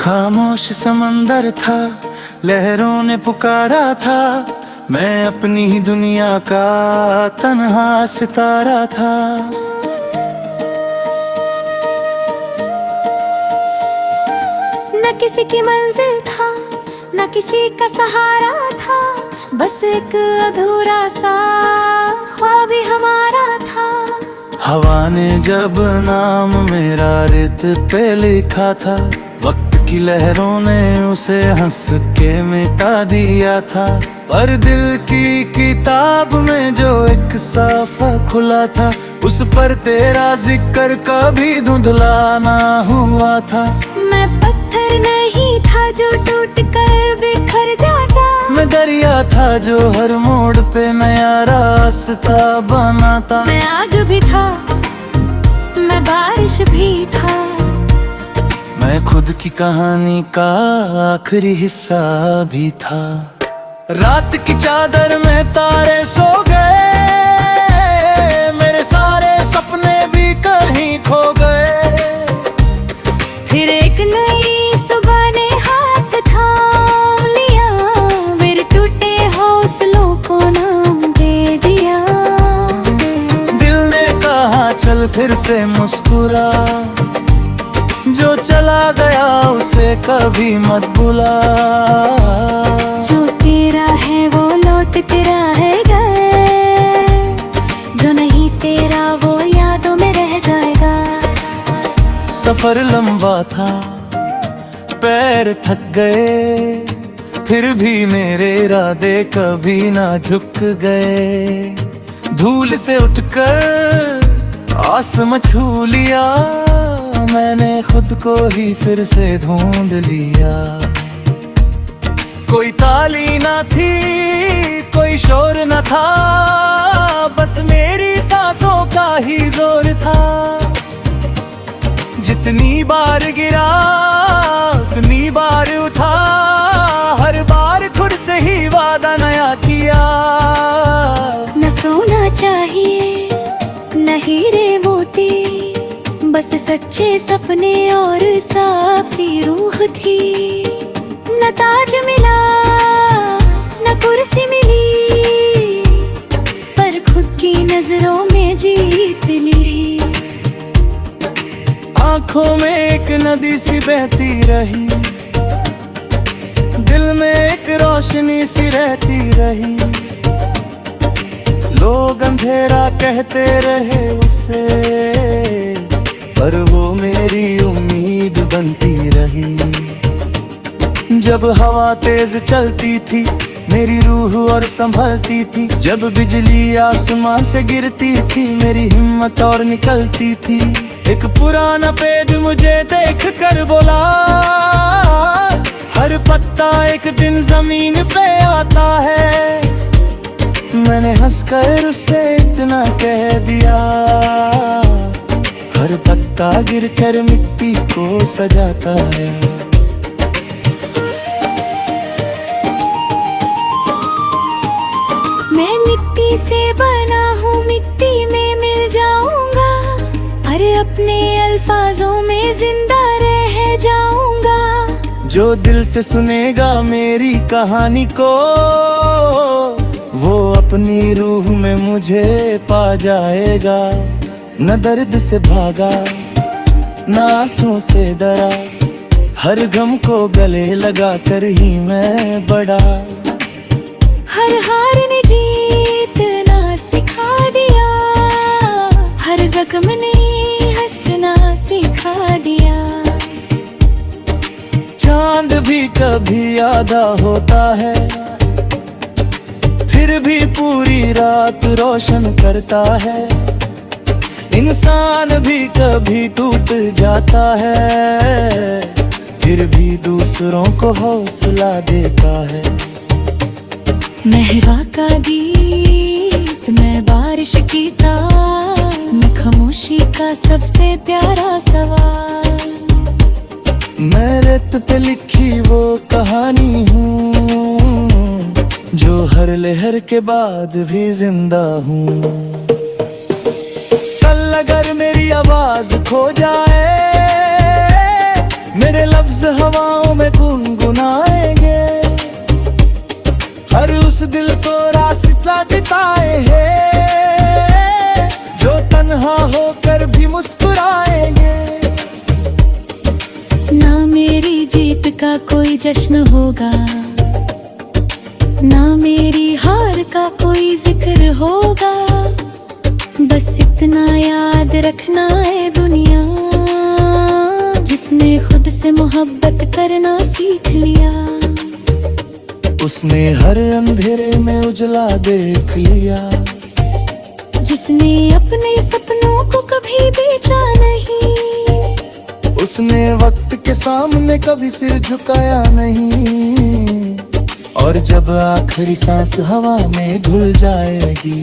खामोश समंदर था, लहरों ने पुकारा था। मैं अपनी ही दुनिया का तन्हा सितारा था। न किसी की मंजिल था, न किसी का सहारा था, बस एक अधूरा सा ख्वाब ही हमारा था। हवा ने जब नाम मेरा रेत पे लिखा था, वक्त की लहरों ने उसे हंस के मिटा दिया था। पर दिल की किताब में जो एक साफा खुला था, उस पर तेरा जिक्र कभी धुंधला ना हुआ था। मैं पत्थर नहीं था जो टूट कर बिखर जाता, मैं दरिया था जो हर मोड़ पे नया रास्ता बनाता। मैं आग भी था, मैं बारिश भी था, मैं खुद की कहानी का आखिरी हिस्सा भी था। रात की चादर में तारे सो गए, मेरे सारे सपने भी कहीं खो गए। फिर एक नई सुबह ने हाथ थाम लिया, मेरे टूटे हौसलों को नाम दे दिया। दिल ने कहा चल फिर से मुस्कुरा, जो चला गया उसे कभी मत भुला। जो तेरा है वो लौट तेरा है गए, जो नहीं तेरा वो यादों में रह जाएगा। सफर लंबा था, पैर थक गए, फिर भी मेरे इरादे कभी ना झुक गए। धूल से उठकर आसमां छू लिया, मैंने खुद को ही फिर से ढूंढ लिया। कोई ताली ना थी, कोई शोर न था, बस मेरी सांसों का ही जोर था। जितनी बार गिरा उतनी बार उठा, हर बार खुद से ही वादा नया किया। न सोना चाहिए न हीरे मोती, बस सच्चे सपने और साफ सी रूह थी। न ताज मिला न कुर्सी मिली, पर खुद की नजरों में जीत ली। आंखों में एक नदी सी बहती रही, दिल में एक रोशनी सी रहती रही। लोग अंधेरा कहते रहे उसे, पर वो मेरी उम्मीद बनती रही। जब हवा तेज चलती थी मेरी रूह और संभलती थी, जब बिजली आसमान से गिरती थी मेरी हिम्मत और निकलती थी। एक पुराना पेड़ मुझे देख कर बोला, हर पत्ता एक दिन जमीन पे आता है। मैंने हंसकर उससे इतना कह दिया, हर पत्ता गिरकर मिट्टी को सजाता है। मैं मिट्टी से बना हूँ, मिट्टी में मिल जाऊंगा, अरे अपने अल्फाजों में जिंदा रह जाऊंगा। जो दिल से सुनेगा मेरी कहानी को, वो अपनी रूह में मुझे पा जाएगा। न दर्द से भागा न आंसुओं से डरा, हर गम को गले लगा कर ही मैं बढ़ा। हर हार ने जीतना सिखा दिया, हर जख्म ने हंसना सिखा दिया। चांद भी कभी आधा होता है, फिर भी पूरी रात रोशन करता है। इंसान भी कभी टूट जाता है, फिर भी दूसरों को हौसला देता है। मैं हवा का गीत, मैं बारिश की तार, मैं खामोशी का सबसे प्यारा सवाल। मैं रेत पे लिखी वो कहानी हूँ, जो हर लहर के बाद भी जिंदा हूँ। कल अगर मेरी आवाज खो जाए, मेरे लफ्ज हवाओं तन्हा होकर भी मुस्कुराएंगे। ना मेरी जीत का कोई जश्न होगा, ना मेरी हार का कोई जिक्र होगा। बस इतना याद रखना है दुनिया जिसने खुद से मोहब्बत करना सीख लिया, उसने हर अंधेरे में उजला देख लिया। जिसने अपने सपनों को कभी बेचा नहीं, उसने वक्त के सामने कभी सिर झुकाया नहीं। और जब आखिरी सांस हवा में घुल जाएगी,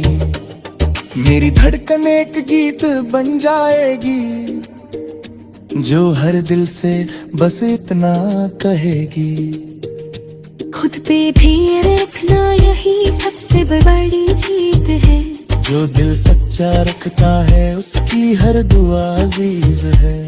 मेरी धड़कन एक गीत बन जाएगी, जो हर दिल से बस इतना कहेगी। खुद पे भी रखना यही सबसे बड़ी जीत है। जो दिल सच्चा रखता है उसकी हर दुआ अजीज है।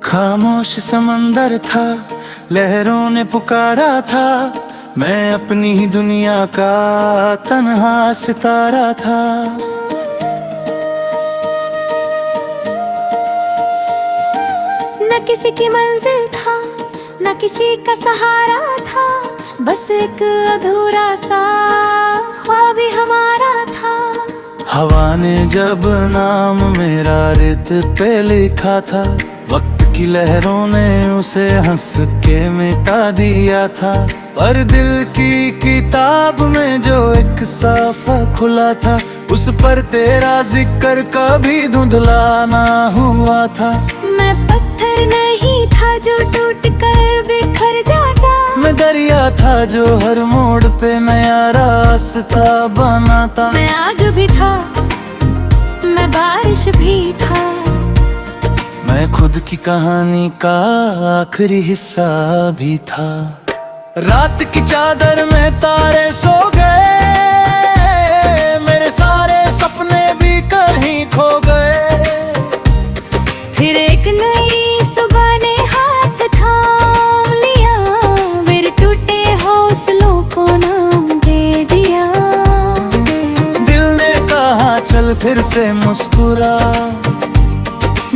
खामोश समंदर था, लहरों ने पुकारा था। मैं अपनी ही दुनिया का तन्हा सितारा था। न किसी की मंजिल था, न किसी का सहारा था। बस एक अधूरा सा ख्वाब ही हमारा था। हवा ने जब नाम मेरा रेत पे लिखा था, वक्त की लहरों ने उसे हंस के मिटा दिया था। पर दिल की किताब में जो एक साफा खुला था, उस पर तेरा जिक्र कभी धुंधला ना हुआ था। मैं पत्थर नहीं था जो टूट कर बिखर जाता, मैं दरिया था जो हर मोड़ पे नया रास्ता बनाता। मैं आग भी था, मैं बारिश भी था, मैं खुद की कहानी का आखिरी हिस्सा भी था। रात की चादर में तारे सो गए, मेरे सारे सपने भी कहीं खो गए। फिर एक नई सुबह ने हाथ थाम लिया, मेरे टूटे हौसलों को नाम दे दिया। दिल ने कहा चल फिर से मुस्कुरा,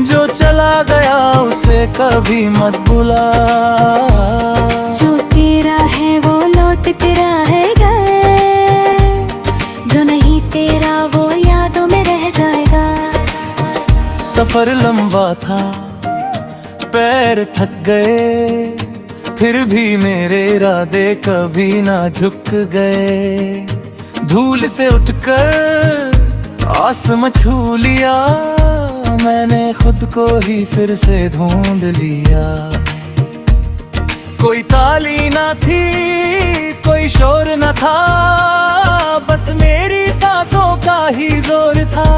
जो चला गया उसे कभी मत बुला। जो तेरा है वो लौट तेरा है गए, जो नहीं तेरा वो यादों में रह जाएगा। सफर लंबा था, पैर थक गए, फिर भी मेरे इरादे कभी ना झुक गए। धूल से उठकर आसमां छू लिया, मैंने खुद को ही फिर से ढूंढ लिया। कोई ताली ना थी, कोई शोर न था, बस मेरी सांसों का ही जोर था।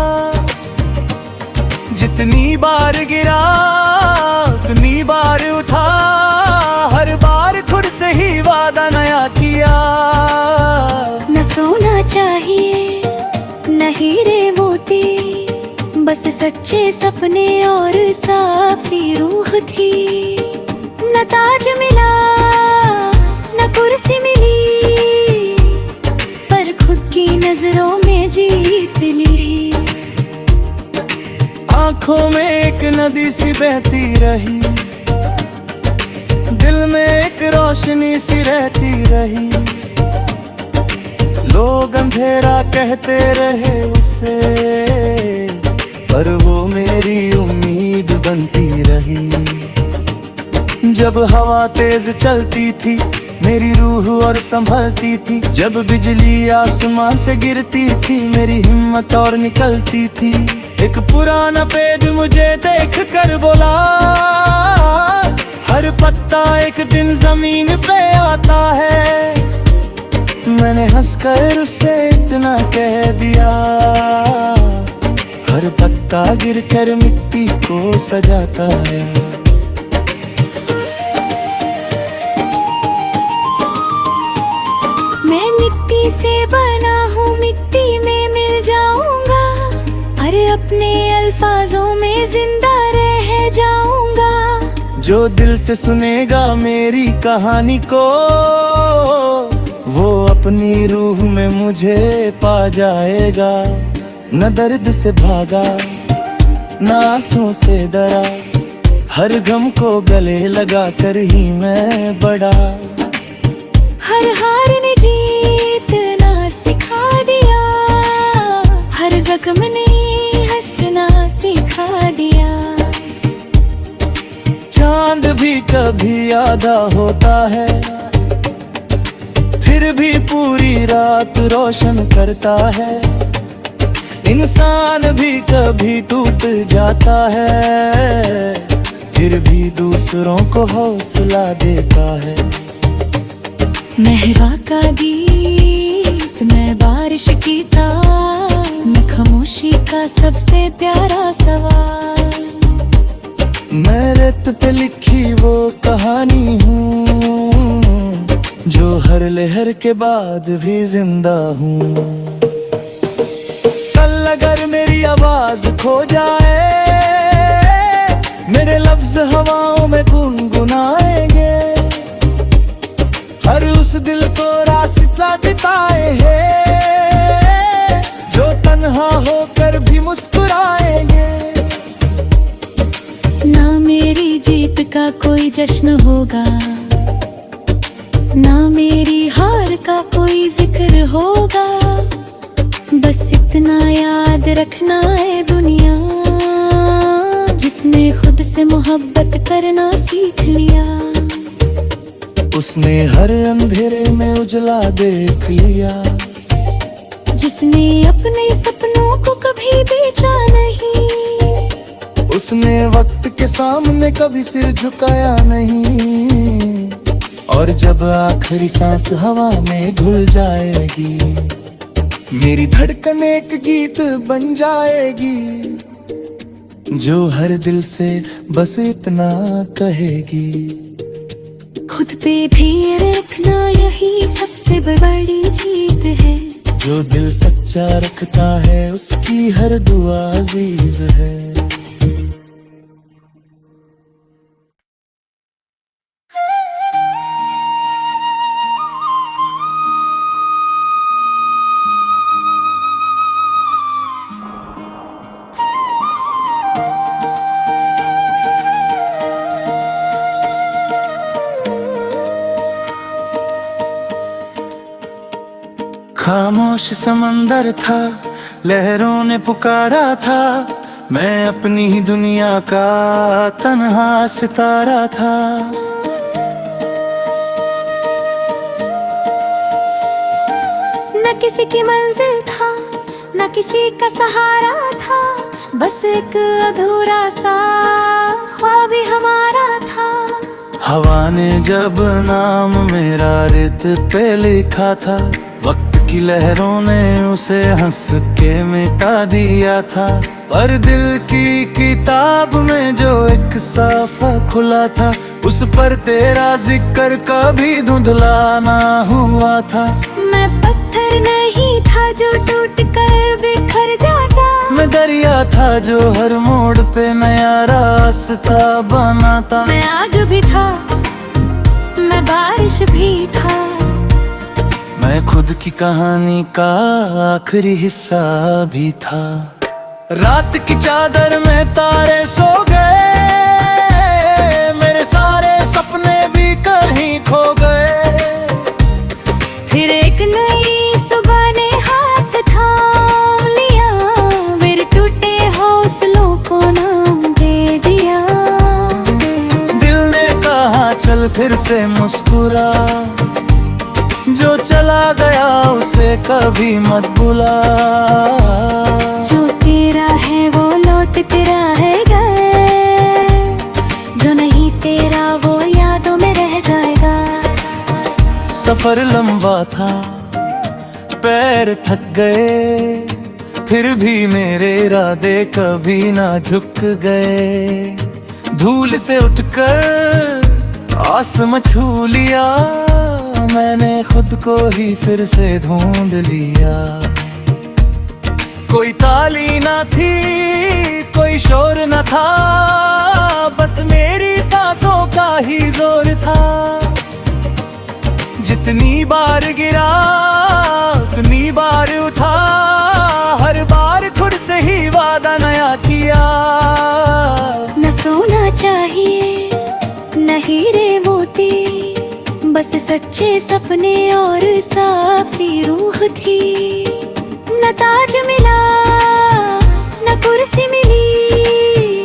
जितनी बार गिरा उतनी बार उठा, हर बार खुद से ही वादा नया किया। न सोना चाहिए न हीरे मोती, बस सच्चे सपने और साफ सी रूह थी। न ताज मिला न कुर्सी मिली, पर खुद की नजरों में जीत ली। आंखों में एक नदी सी बहती रही, दिल में एक रोशनी सी रहती रही। लोग अंधेरा कहते रहे उसे, पर वो मेरी उम्मीद बनती रही। जब हवा तेज चलती थी मेरी रूह और संभलती थी, जब बिजली आसमान से गिरती थी मेरी हिम्मत और निकलती थी। एक पुराना पेड़ मुझे देख कर बोला, हर पत्ता एक दिन जमीन पे आता है। मैंने हंसकर उससे इतना कह दिया, हर पत्ता गिरकर मिट्टी को सजाता है। अपने अल्फाजों में जिंदा रह जाऊंगा। जो दिल से सुनेगा मेरी कहानी को, वो अपनी रूह में मुझे पा जाएगा। न दर्द से भागा, न आंसुओं से डरा, हर गम को गले लगा कर ही मैं बढ़ा। हर हार ने जीतना सिखा दिया, हर जख्म ने हंसना सिखा दिया। चांद भी कभी आधा होता है, फिर भी पूरी रात रोशन करता है। इंसान भी कभी टूट जाता है, फिर भी दूसरों को हौसला देता है। मैं हवा का गीत, मैं बारिश की तार, मैं खामोशी का सबसे प्यारा सवाल। मैं रेत पे लिखी वो कहानी हूँ, जो हर लहर के बाद भी जिंदा हूँ। कल अगर मेरी आवाज खो जाए, मेरे लफ्ज हवाओं में गुनगुनाएंगे। हर उस दिल को रास्ता दिखाए हैं, जो तन्हा होकर भी मुस्कुराएंगे। ना मेरी जीत का कोई जश्न होगा, ना मेरी हार का कोई जिक्र होगा। बस इतना याद रखना है दुनिया, जिसने खुद से मोहब्बत करना सीख लिया। उसने हर अंधेरे में उजला देख लिया। जिसने अपने सपनों को कभी बेचा नहीं, उसने वक्त के सामने कभी सिर झुकाया नहीं। और जब आखिरी सांस हवा में घुल जाएगी, मेरी धड़कन एक गीत बन जाएगी, जो हर दिल से बस इतना कहेगी। खुद पे भी रखना यही सबसे बड़ी जीत है। जो दिल सच्चा रखता है, उसकी हर दुआ अजीज है। खामोश समंदर था, लहरों ने पुकारा था। मैं अपनी ही दुनिया का तन्हा सितारा था। न किसी की मंजिल था, न किसी का सहारा था, बस एक अधूरा सा ख्वाब ही हमारा था। हवा ने जब नाम मेरा रेत पे लिखा था, वक्त की लहरों ने उसे हंस के मिटा दिया था। पर दिल की किताब में जो एक साफा खुला था, उस पर तेरा जिक्र कभी धुंधला ना हुआ था। मैं पत्थर नहीं था जो टूट कर बिखर जाता, मैं दरिया था जो हर मोड़ पे नया रास्ता बनाता। मैं आग भी था, मैं बारिश भी था, मैं खुद की कहानी का आखिरी हिस्सा भी था। रात की चादर में तारे सो गए, मेरे सारे सपने भी कहीं खो गए। फिर एक नई सुबह ने हाथ थाम लिया, मेरे टूटे हौसलों को नाम दे दिया। दिल ने कहा चल फिर से मुस्कुरा, जो चला गया उसे कभी मत बुला। जो तेरा है वो लौट तेरा है गए, जो नहीं तेरा वो यादों में रह जाएगा। सफर लंबा था, पैर थक गए, फिर भी मेरे इरादे कभी ना झुक गए। धूल से उठकर आसमां छू लिया, मैंने खुद को ही फिर से ढूंढ लिया। कोई ताली ना थी, कोई शोर न था, बस मेरी सांसों का ही जोर था। जितनी बार गिरा उतनी बार उठा, हर बार खुद से ही वादा नया किया। न सोना चाहिए न हीरे मोती, बस सच्चे सपने और साफ सी रूह थी। न ताज मिला न कुर्सी मिली,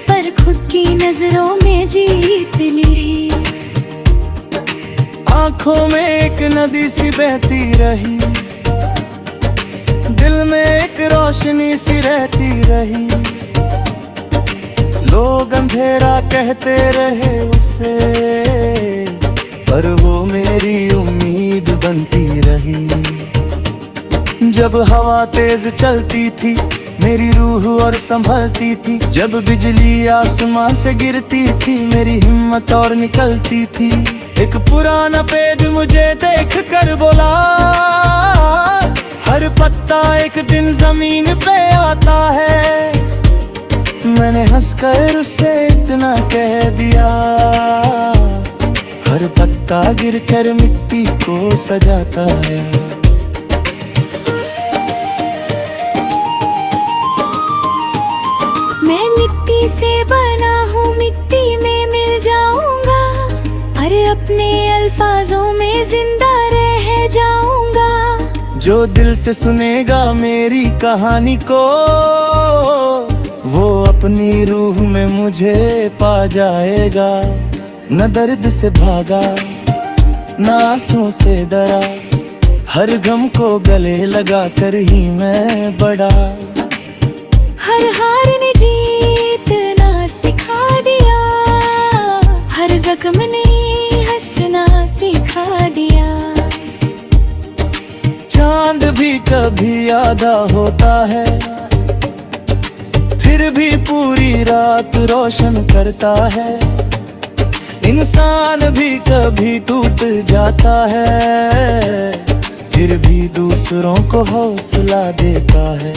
पर खुद की नजरों में जीत ली। आंखों में एक नदी सी बहती रही, दिल में एक रोशनी सी रहती रही। लोग अंधेरा कहते रहे उसे, पर वो मेरी उम्मीद बनती रही। जब हवा तेज चलती थी मेरी रूह और संभलती थी, जब बिजली आसमान से गिरती थी मेरी हिम्मत और निकलती थी। एक पुराना पेड़ मुझे देख कर बोला, हर पत्ता एक दिन जमीन पे आता है। मैंने हंसकर उससे इतना कह दिया, हर पत्ता गिरकर मिट्टी को सजाता है। मैं मिट्टी से बना हूँ, मिट्टी में मिल जाऊंगा, अरे अपने अल्फाजों में जिंदा रह जाऊंगा। जो दिल से सुनेगा मेरी कहानी को, वो अपनी रूह में मुझे पा जाएगा। न दर्द से भागा न आंसू से डरा, हर गम को गले लगा कर ही मैं बढ़ा। हर हार ने जीतना सिखा दिया, हर जख्म ने हंसना सिखा दिया। चांद भी कभी आधा होता है, फिर भी पूरी रात रोशन करता है। इंसान भी कभी टूट जाता है, फिर भी दूसरों को हौसला देता है।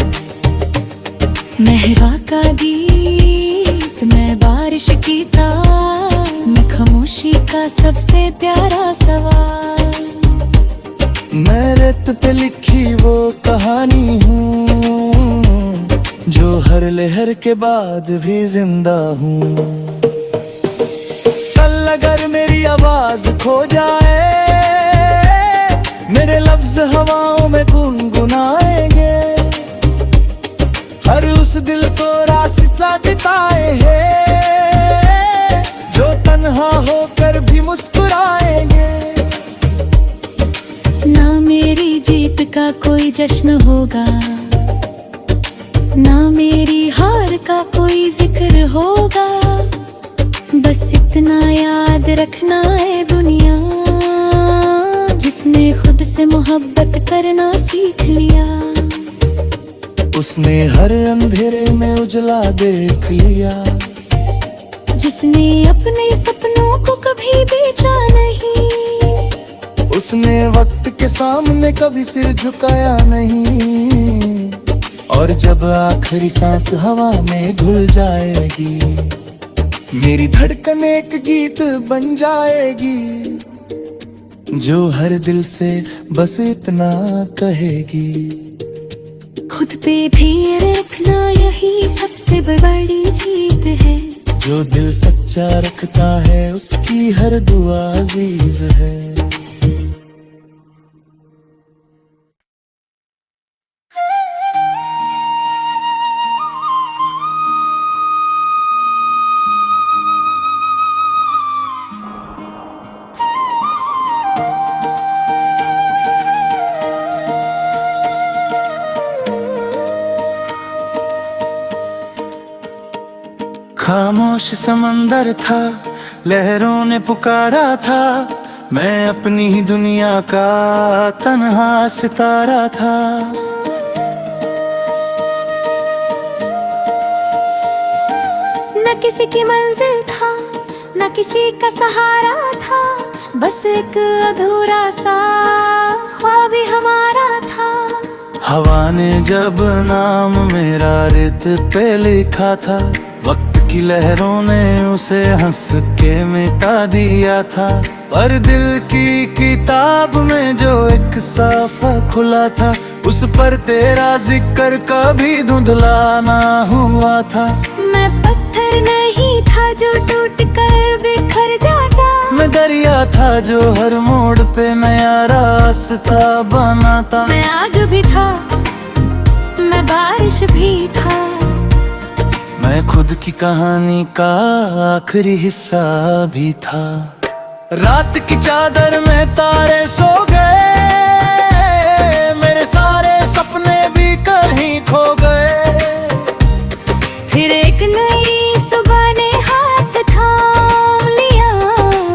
मेहरा का गीत मैं बारिश की तार, मैं खामोशी का सबसे प्यारा सवाल। मैं रेत पे लिखी वो कहानी हूँ, जो हर लहर के बाद भी जिंदा हूँ। कल अगर मेरी आवाज खो जाए, मेरे लफ्ज हवाओं में गुनगुनाएंगे। हर उस दिल को रास्ता दिखाए हैं, जो तन्हा होकर भी मुस्कुराएंगे। ना मेरी जीत का कोई जश्न होगा, ना मेरी हार का कोई जिक्र होगा। बस इतना याद रखना है दुनिया, जिसने खुद से मोहब्बत करना सीख लिया, उसने हर अंधेरे में उजला देख लिया। जिसने अपने सपनों को कभी बेचा नहीं, उसने वक्त के सामने कभी सिर झुकाया नहीं। और जब आखिरी सांस हवा में घुल जाएगी, मेरी धड़कन एक गीत बन जाएगी, जो हर दिल से बस इतना कहेगी। खुद पे भी रखना यही सबसे बड़ी जीत है। जो दिल सच्चा रखता है उसकी हर दुआ अजीज है। खामोश समंदर था, लहरों ने पुकारा था, मैं अपनी ही दुनिया का तन्हा सितारा था। न किसी की मंजिल था, न किसी का सहारा था, बस एक अधूरा सा ख्वाब ही हमारा था। हवा ने जब नाम मेरा रेत पे लिखा था, वक्त की लहरों ने उसे हंस के मिटा दिया था। पर दिल की किताब में जो एक साफा खुला था, उस पर तेरा जिक्र कभी धुंधला ना हुआ था। मैं पत्थर नहीं था जो टूट कर बिखर जाता, मैं दरिया था जो हर मोड़ पे नया रास्ता बनाता। मैं आग भी था, मैं बारिश भी था, मैं खुद की कहानी का आखिरी हिस्सा भी था। रात की चादर में तारे सो गए, मेरे सारे सपने भी कहीं खो गए। फिर एक नई सुबह ने हाथ थाम लिया,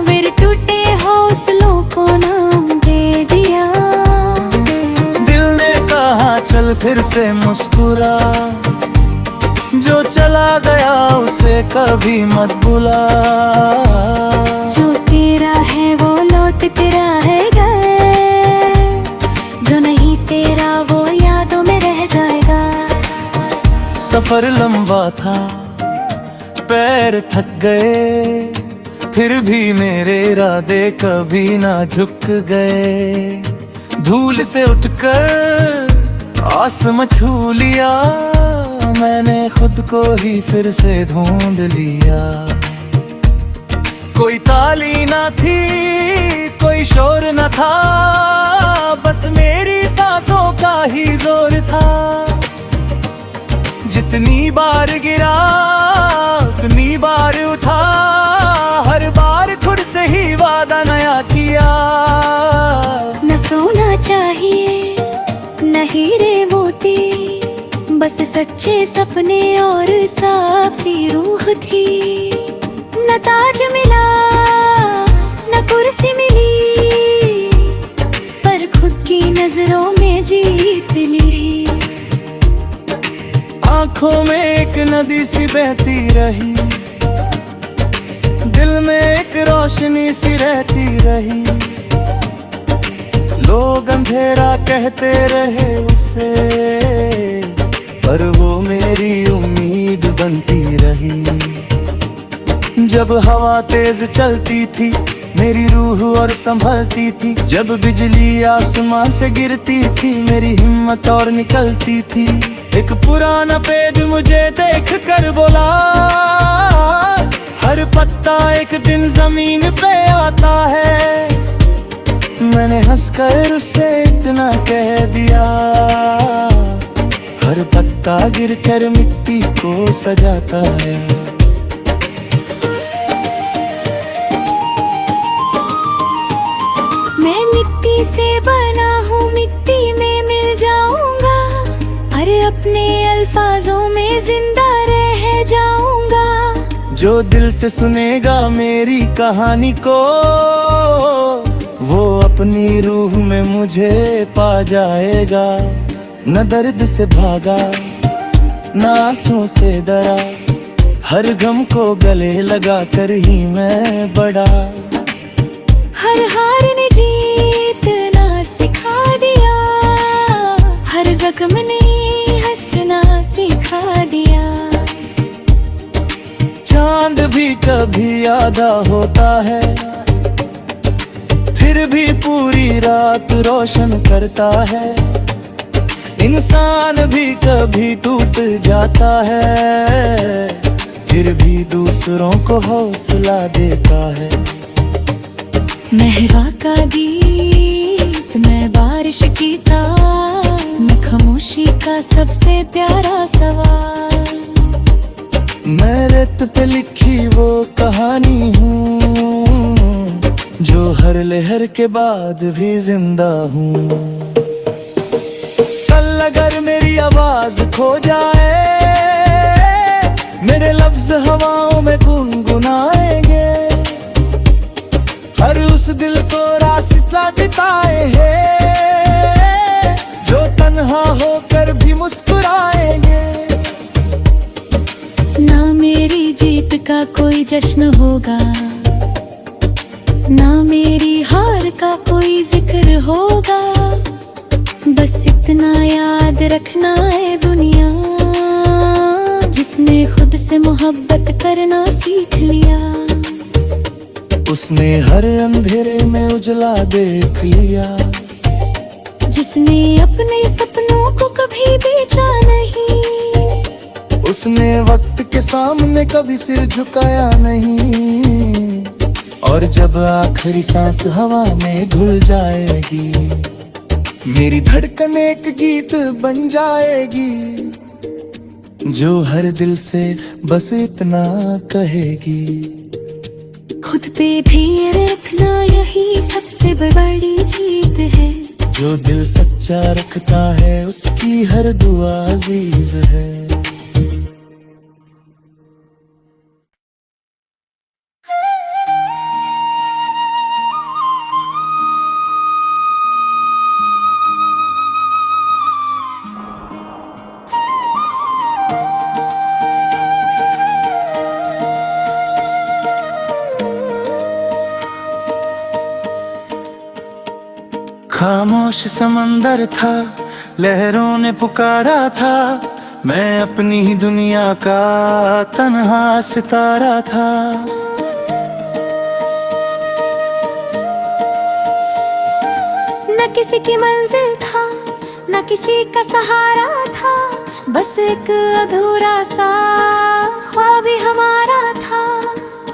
मेरे टूटे हौसलों को नाम दे दिया। दिल ने कहा चल फिर से मुस्कुरा, जो चला गया उसे कभी मत भुला। जो तेरा है वो लौट तेरा है गए, जो नहीं तेरा वो यादों में रह जाएगा। सफर लंबा था, पैर थक गए, फिर भी मेरे इरादे कभी ना झुक गए। धूल से उठकर आसमां छू लिया, मैंने खुद को ही फिर से ढूंढ लिया। कोई ताली ना थी, कोई शोर न था, बस मेरी सांसों का ही जोर था। जितनी बार गिरा उतनी बार उठा, हर बार खुद से ही वादा नया किया। न सोना चाहिए न हीरे मोती, बस सच्चे सपने और साफ सी रूह थी। न ताज मिला न कुर्सी मिली, पर खुद की नजरों में जीत ली। आंखों में एक नदी सी बहती रही, दिल में एक रोशनी सी रहती रही। लोग अंधेरा कहते रहे उसे, पर वो मेरी उम्मीद बनती रही। जब हवा तेज चलती थी मेरी रूह और संभलती थी, जब बिजली आसमान से गिरती थी मेरी हिम्मत और निकलती थी। एक पुराना पेड़ मुझे देख कर बोला, हर पत्ता एक दिन जमीन पे आता है। मैंने हंसकर उससे इतना कह दिया, हर पत्ता गिरकर मिट्टी को सजाता है। मैं मिट्टी से बना हूँ, मिट्टी में मिल जाऊंगा, अरे अपने अल्फाजों में जिंदा रह जाऊंगा। जो दिल से सुनेगा मेरी कहानी को, वो अपनी रूह में मुझे पा जाएगा। न दर्द से भागा न आंसू से डरा, हर गम को गले लगा कर ही मैं बढ़ा। हर हार ने जीतना सिखा दिया, हर जख्म ने हंसना सिखा दिया। चांद भी कभी आधा होता है, फिर भी पूरी रात रोशन करता है। इंसान भी कभी टूट जाता है, फिर भी दूसरों को हौसला देता है। मेहरा का गीत, मैं बारिश की तार, मैं खामोशी का सबसे प्यारा सवाल। मैं रेत पे लिखी वो कहानी हूँ, जो हर लहर के बाद भी जिंदा हूँ। कल अगर मेरी आवाज खो जाए, मेरे लफ्ज हवाओं में गुनगुनाएंगे। हर उस दिल को रास्ता दिखाए हैं, जो तन्हा होकर भी मुस्कुराएंगे। ना मेरी जीत का कोई जश्न होगा, ना मेरी हार का कोई जिक्र होगा, बस इतना इतना याद रखना है दुनिया, जिसने खुद से मोहब्बत करना सीख लिया। उसने हर अंधेरे में उजला देख लिया, जिसने अपने सपनों को कभी बेचा नहीं। उसने वक्त के सामने कभी सिर झुकाया नहीं। और जब आखिरी सांस हवा में घुल जाएगी, मेरी धड़कन एक गीत बन जाएगी, जो हर दिल से बस इतना कहेगी। खुद पे भी रखना यही सबसे बड़ी जीत है। जो दिल सच्चा रखता है उसकी हर दुआ अजीज है। खामोश समंदर था, लहरों ने पुकारा था, मैं अपनी ही दुनिया का तन्हा सितारा था। न किसी की मंजिल था, न किसी का सहारा था, बस एक अधूरा सा ख्वाब ही हमारा था।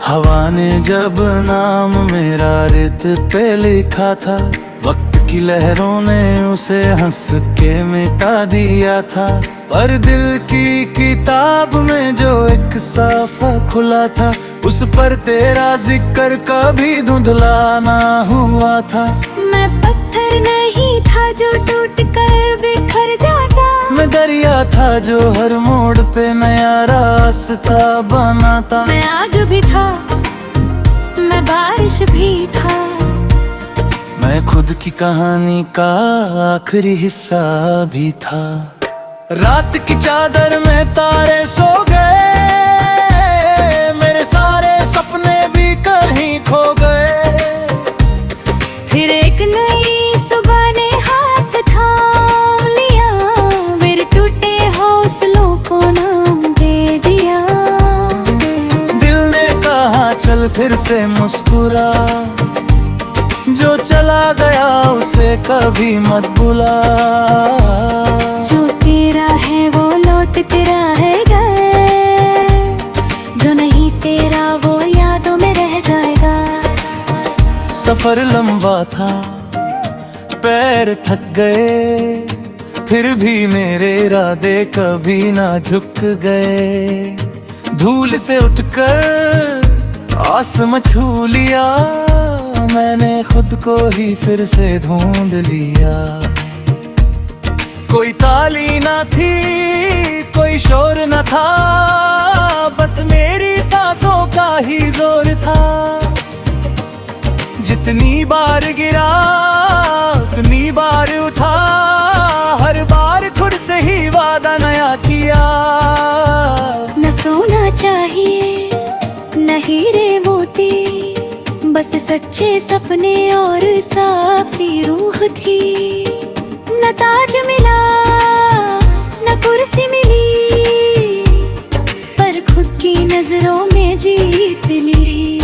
हवा ने जब नाम मेरा रेत पे लिखा था, वक्त की लहरों ने उसे हंस के मिटा दिया था। पर दिल की किताब में जो एक साफा खुला था, उस पर तेरा जिक्र कभी धुंधला ना हुआ था। मैं पत्थर नहीं था जो टूट कर बिखर जाता, मैं दरिया था जो हर मोड़ पे नया रास्ता बनाता। मैं आग भी था, मैं बारिश भी था, मैं खुद की कहानी का आखिरी हिस्सा भी था। रात की चादर में तारे सो गए, मेरे सारे सपने भी कहीं खो गए। फिर एक नई सुबह ने हाथ थाम लिया, मेरे टूटे हौसलों को नाम दे दिया। दिल ने कहा चल फिर से मुस्कुरा, जो चला गया उसे कभी मत भुला। जो तेरा है वो लौट तेरा है गए, जो नहीं तेरा वो यादों में रह जाएगा। सफर लंबा था, पैर थक गए, फिर भी मेरे इरादे कभी ना झुक गए। धूल से उठकर आसमां छू लिया, मैंने खुद को ही फिर से ढूंढ लिया। कोई ताली ना थी, कोई शोर न था, बस मेरी सांसों का ही जोर था। जितनी बार गिरा उतनी बार उठा, हर बार खुद से ही वादा नया किया। न सोना चाहिए न हीरे मोती, बस सच्चे सपने और साफ सी रूह थी। न ताज मिला न कुर्सी मिली, पर खुद की नजरों में जीत ली।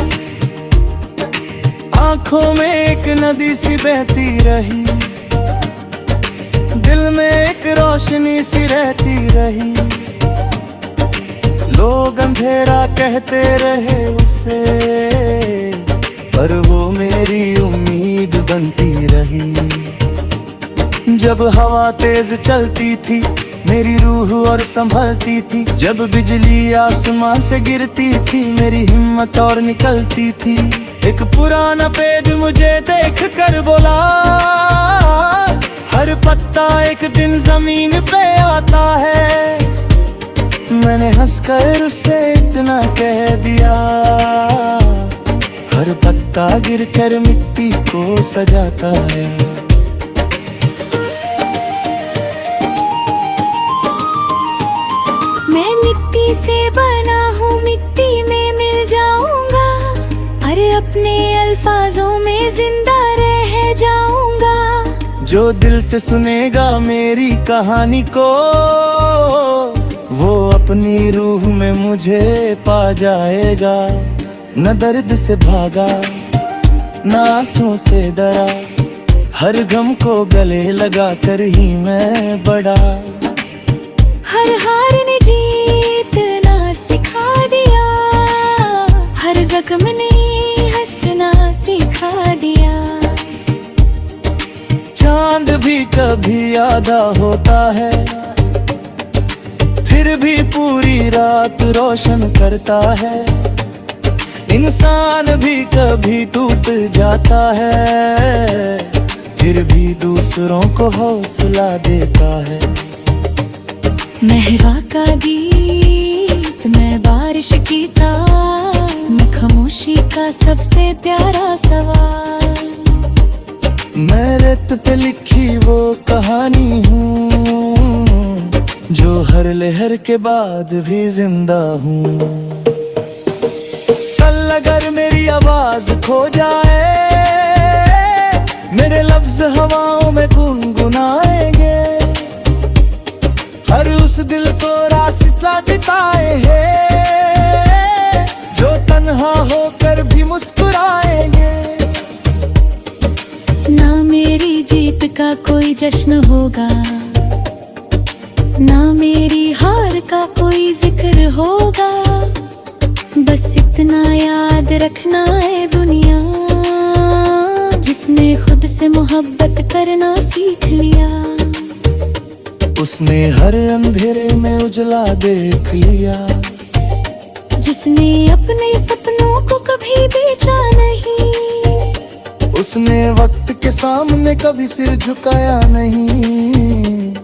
आंखों में एक नदी सी बहती रही, दिल में एक रोशनी सी रहती रही। लोग अंधेरा कहते रहे उसे, पर वो मेरी उम्मीद बनती रही। जब हवा तेज चलती थी मेरी रूह और संभलती थी, जब बिजली आसमां से गिरती थी मेरी हिम्मत और निकलती थी। एक पुराना पेड़ मुझे देख कर बोला, हर पत्ता एक दिन जमीन पे आता है। मैंने हंसकर उससे इतना कह दिया, हर पत्ता गिरकर मिट्टी को सजाता है। मैं मिट्टी से बना हूँ, मिट्टी में मिल जाऊंगा, अरे अपने अल्फाजों में जिंदा रह जाऊंगा। जो दिल से सुनेगा मेरी कहानी को, वो अपनी रूह में मुझे पा जाएगा। न दर्द से भागा, न आंसुओं से डरा, हर गम को गले लगा कर ही मैं बढ़ा। हर हार ने जीतना सिखा दिया, हर जख्म ने हंसना सिखा दिया। चांद भी कभी आधा होता है, फिर भी पूरी रात रोशन करता है। इंसान भी कभी टूट जाता है, फिर भी दूसरों को हौसला देता है। मैं हवा का गीत, मैं बारिश की तार, मैं खामोशी का सबसे प्यारा सवाल। मैं रेत पे लिखी वो कहानी हूँ, जो हर लहर के बाद भी जिंदा हूँ। कल अगर मेरी आवाज खो जाए, मेरे लफ्ज हवाओं में गुनगुनाएंगे। हर उस दिल को रास्ता दिखाए हैं, जो तन्हा होकर भी मुस्कुराएंगे। ना मेरी जीत का कोई जश्न होगा, ना मेरी हार का कोई जिक्र होगा। बस इतना याद रखना है दुनिया, जिसने खुद से मोहब्बत करना सीख लिया, उसने हर अंधेरे में उजला देख लिया। जिसने अपने सपनों को कभी बेचा नहीं, उसने वक्त के सामने कभी सिर झुकाया नहीं।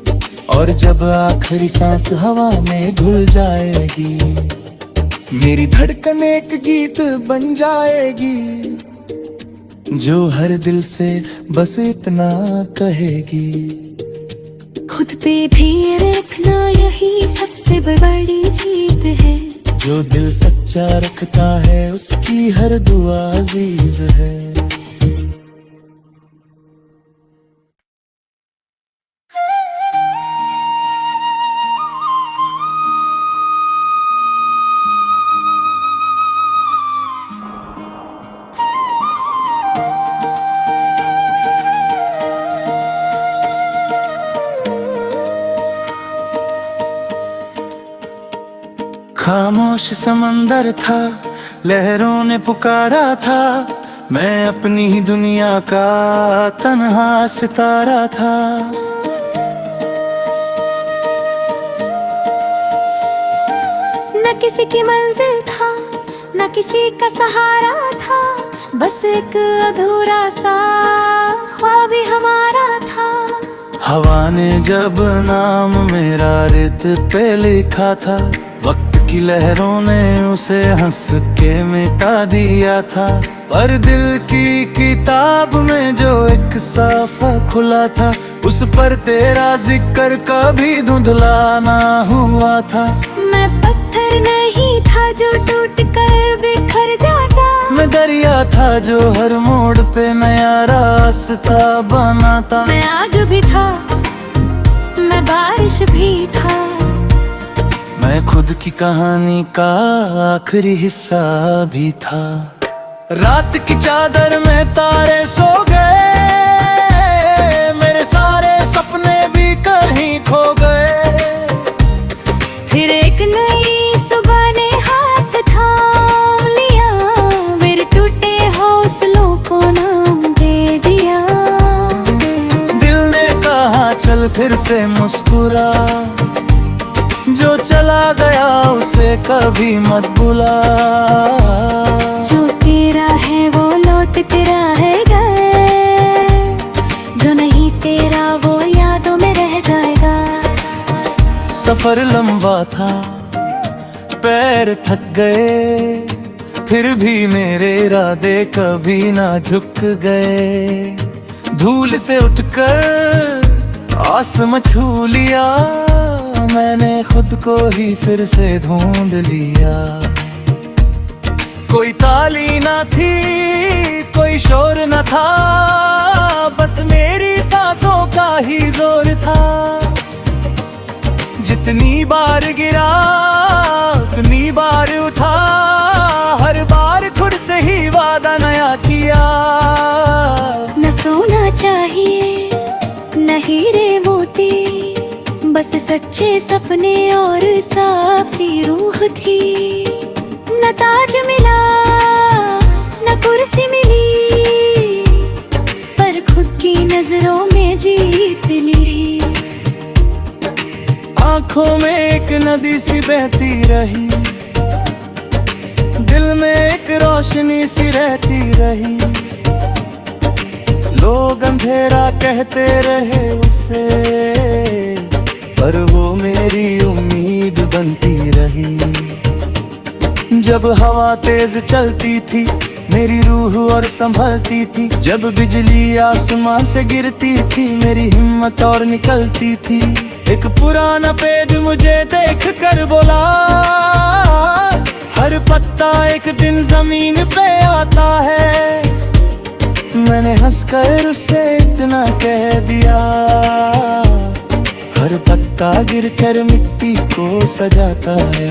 और जब आखिरी सांस हवा में घुल जाएगी, मेरी धड़कन एक गीत बन जाएगी, जो हर दिल से बस इतना कहेगी। खुद पे भी रखना यही सबसे बड़ी जीत है। जो दिल सच्चा रखता है, उसकी हर दुआ अजीज है। खामोश समंदर था, लहरों ने पुकारा था। मैं अपनी ही दुनिया का तन्हा सितारा था। न किसी की मंजिल था, न किसी का सहारा था, बस एक अधूरा सा ख्वाब ही हमारा था। हवा ने जब नाम मेरा रेत पे लिखा था, वक्त की लहरों ने उसे हंस के मिटा दिया था। पर दिल की किताब में जो एक साफा खुला था, उस पर तेरा जिक्र कभी धुंधला ना हुआ था। मैं पत्थर नहीं था जो टूट कर बिखर जाता, मैं दरिया था जो हर मोड़ पे नया रास्ता बनाता। मैं आग भी था, मैं बारिश भी था, मैं खुद की कहानी का आखिरी हिस्सा भी था। रात की चादर में तारे सो गए, मेरे सारे सपने भी कहीं खो गए। फिर एक नई सुबह ने हाथ थाम लिया, मेरे टूटे हौसलों को नाम दे दिया। दिल ने कहा चल फिर से मुस्कुरा, जो चला गया उसे कभी मत भुला। जो तेरा है वो लौट तेरा है गए, जो नहीं तेरा वो यादों में रह जाएगा। सफर लंबा था, पैर थक गए, फिर भी मेरे इरादे कभी ना झुक गए। धूल से उठकर आसमां छू लिया, मैंने खुद को ही फिर से ढूंढ लिया। कोई ताली ना थी, कोई शोर न था, बस मेरी सांस सांसों का ही जोर था। जितनी बार गिरा उतनी बार उठा, हर बार खुद से ही वादा नया किया। न सोना चाहिए न हीरे मोती, बस सच्चे सपने और साफ सी रूह थी। न ताज मिला न कुर्सी मिली, पर खुद की नजरों में जीत ली। आंखों में एक नदी सी बहती रही, दिल में एक रोशनी सी रहती रही। लोग अंधेरा कहते रहे उसे, पर वो मेरी उम्मीद बनती रही। जब हवा तेज चलती थी मेरी रूह और संभलती थी, जब बिजली आसमान से गिरती थी मेरी हिम्मत और निकलती थी। एक पुराना पेड़ मुझे देख कर बोला, हर पत्ता एक दिन जमीन पे आता है। मैंने हंसकर उससे इतना कह दिया, हर पत्ता गिरकर मिट्टी को सजाता है।